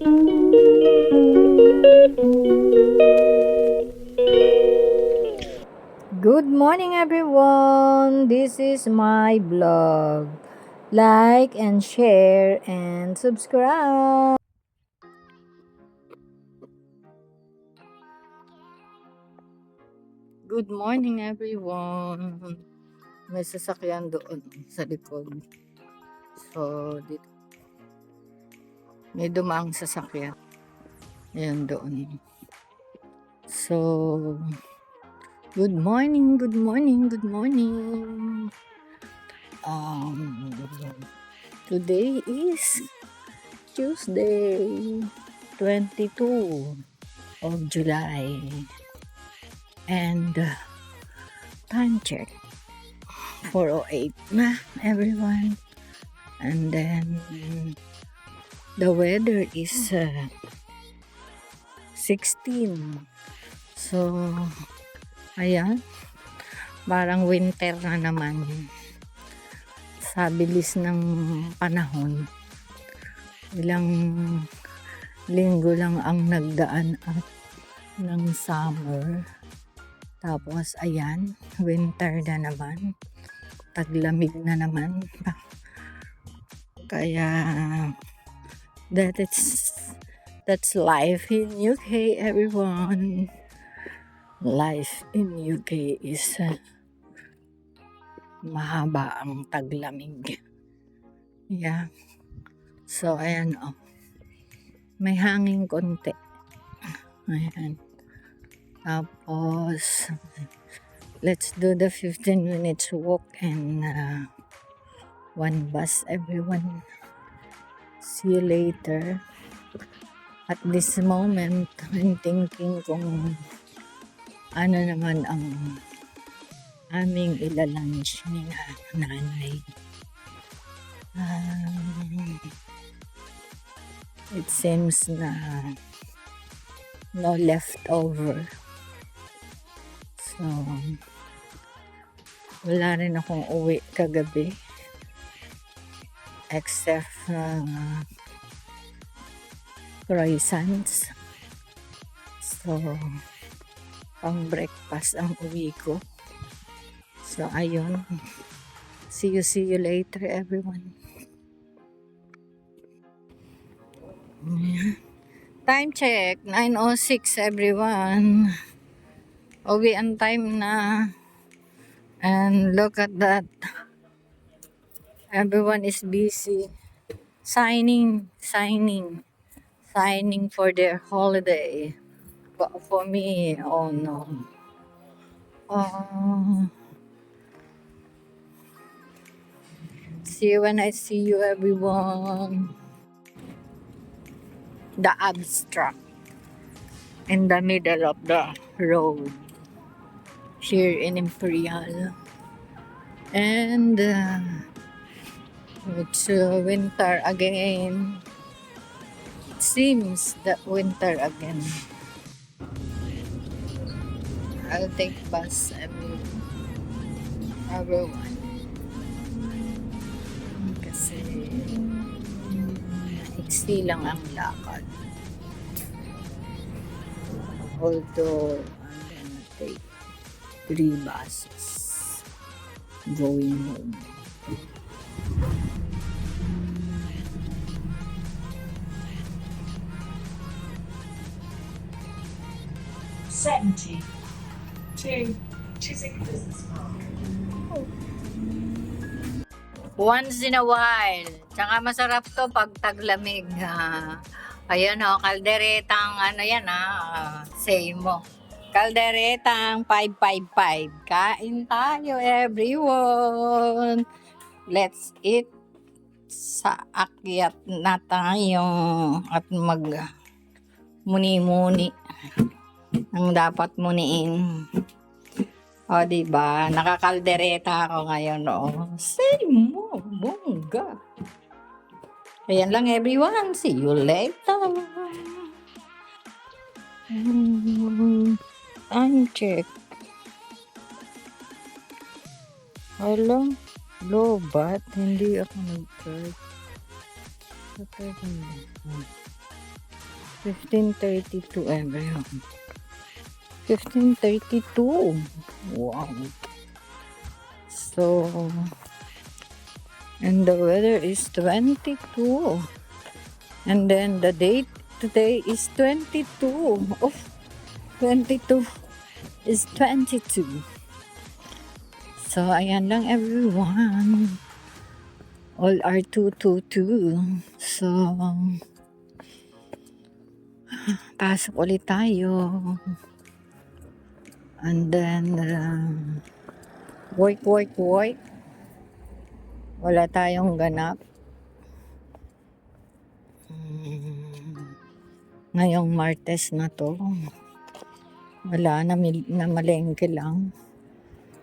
Good morning, everyone. This is my vlog. Like and share and subscribe. Good morning, everyone. May sasakyan doon sa likod. So, dito, may dumaang sasakyan. Ayan doon. So, good morning, good morning, good morning. Today is Tuesday, 22 of July. And time check 4:08 na, everyone. And then the weather is 16. So, ayan, parang winter na naman. Sa bilis ng panahon, ilang linggo lang ang nagdaan at ng summer. Tapos ayan, winter na naman, taglamig na naman. Kaya that's life in UK, everyone. Life in UK is mahaba ang taglamig. Yeah. So ayan, may hangin konti. Ayan. Tapos let's do the 15 minutes walk and one bus, everyone. See you later. At this moment, I'm thinking kung ano naman ang aming ilalunch ni nanay. It seems na no leftover. So, wala rin akong uwi kagabi. Except croissants. So, pang breakfast ang uwi ko. So, ayun. See you later, everyone. Time check, 9:06, everyone. Uwi ang time na. And look at that. Everyone is busy. Signing for their holiday. But for me, oh no. See you when I see you, everyone. The abstract in the middle of the road here in Imperial. And it's winter again. It seems that winter again. I'll take bus, everyone. Kasi iksi lang ang lakad. Although I'm gonna take 3 buses going home. To Chiswick Business Park. Once in a while. Tsaka masarap to pag taglamig. Ayan kalderetang ano yan say mo. Kalderetang 555. Kain tayo, everyone. Let's eat. Sa akyat na tayo at mag muni-muni ang dapat muniin. O, diba? Nakakaldereta ako ngayon, Say mo, bongga. Ayan lang, everyone. See you later. Time check. Alam, low bat. Hindi ako nag-charge. 15:32 everyone. 15:32. Wow. So, and the weather is 22. And then the date today is 22. Oh, 22 is 22. So, ayan lang everyone. All are 222. So, pasok ulit tayo. And then, work. Wala tayong ganap. Ngayong Martes na to. Wala, namalengke lang.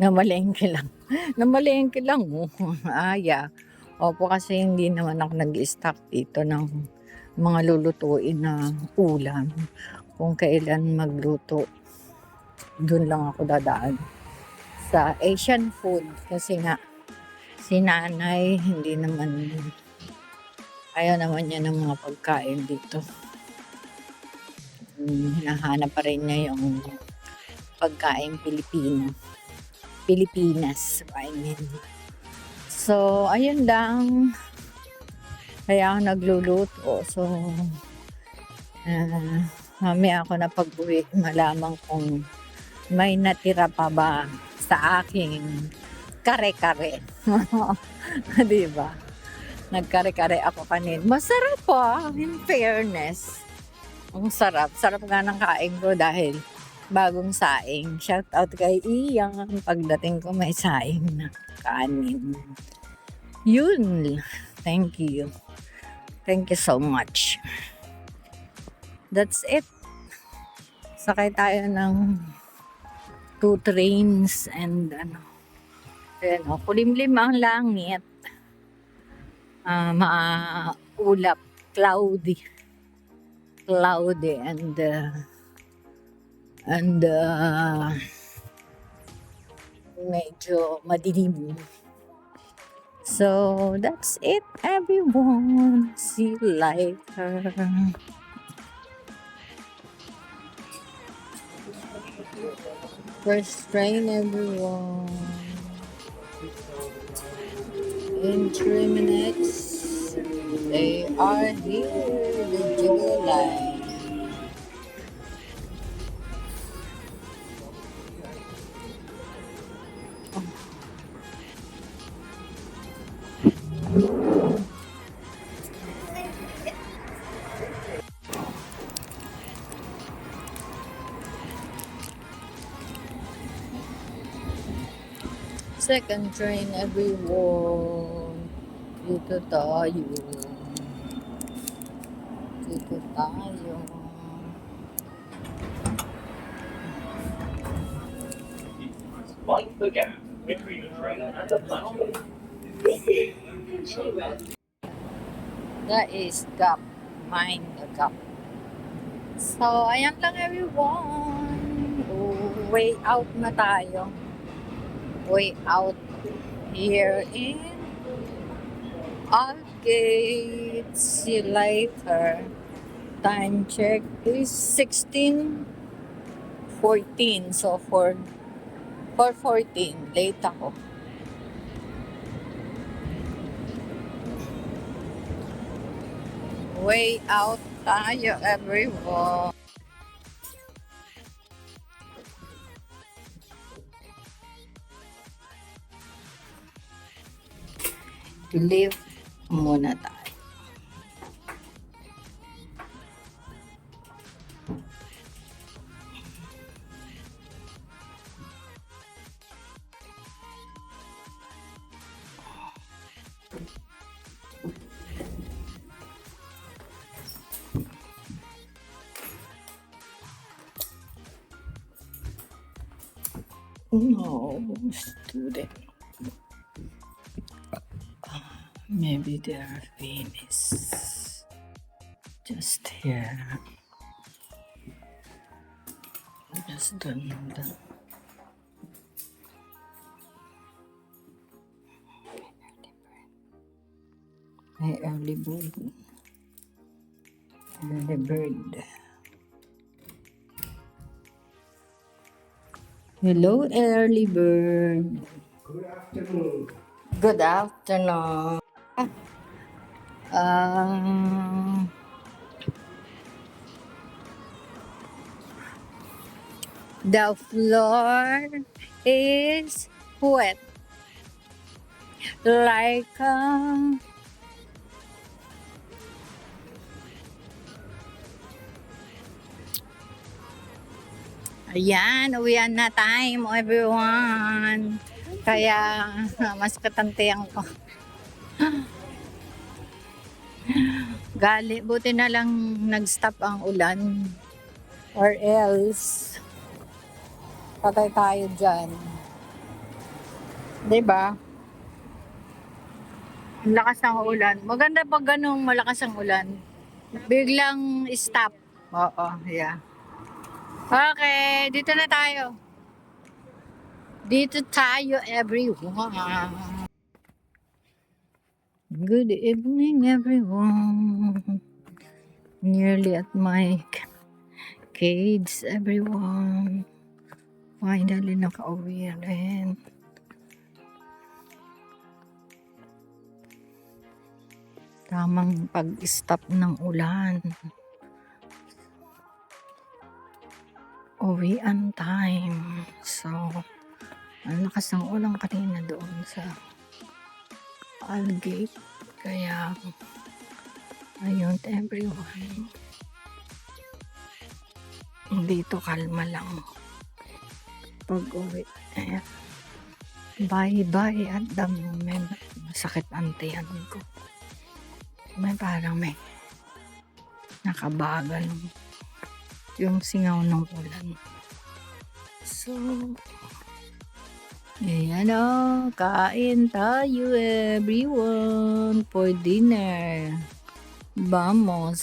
Namalengke lang. Aya. Opo, kasi hindi naman ako nag-stock dito ng mga lulutuin na ulam. Kung kailan magluto, dun lang ako dadaan. Sa Asian food. Kasi nga, si nanay, hindi naman, ayaw naman niya ng mga pagkain dito. Hinahanap pa rin niya yung pagkain Pilipinas, I mean. So, ayun lang. Kaya ako nagluluto. So, mamaya ako na pag-uwi, malamang kung may natira pa ba sa aking kare-kare. Diba? Nagkare-kare ako kanina. Masarap pa, in fairness. Ang sarap. Sarap nga ng kain ko dahil bagong saing. Shout out kay Ian. Pagdating ko may saing na kanin. Yun. Thank you. Thank you so much. That's it. Sakay tayo ng 2 trains and kulimlim ang langit. Maulap, cloudy and medyo madilim. So that's it everyone. See you later. First train everyone. In 3 minutes, they are here, the Jewel Line. Second train everyone. Dito tayo. Mind the gap between the train and the platform. That is gap. Mind the gap. So, ayan lang everyone. Way out na tayo. Way out here in Algate. See you later. Time check is 16:14. So, 4:14. Late ako. Way out tayo everyone. Live muna tayo. No, student. Maybe their vein is just here. Just done. May early bird. Early bird. Hello, early bird. Good afternoon. Good afternoon. Um, the floor is wet. Like, ayan, uwian na time, everyone. Kaya, mas katantiyan ko. Buti na lang nag-stop ang ulan. Or else, patay tayo dyan. Diba? Ang lakas ng ulan. Maganda pag ganung malakas ang ulan. Biglang stop. Oo, yeah. Okay, dito na tayo. Dito tayo, everyone. Good evening, everyone. Nearly at my cage, everyone. Finally, nakauwi rin. Tamang pag-stop ng ulan. Uwian time. So, ang lakas ng ulan kanina doon sa Algate. Kaya, ayun, everyone. Dito kalma lang. Pag-uwi. Ayan. Bye-bye at the moment. Masakit ang tiyan ko. Parang may nakabagal yung singaw ng ulan. So, ayan o, kain tayo everyone for dinner. Vamos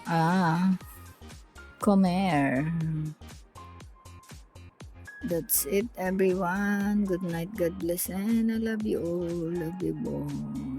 a comer. That's it everyone. Good night, God bless, and I love you all. Love you all.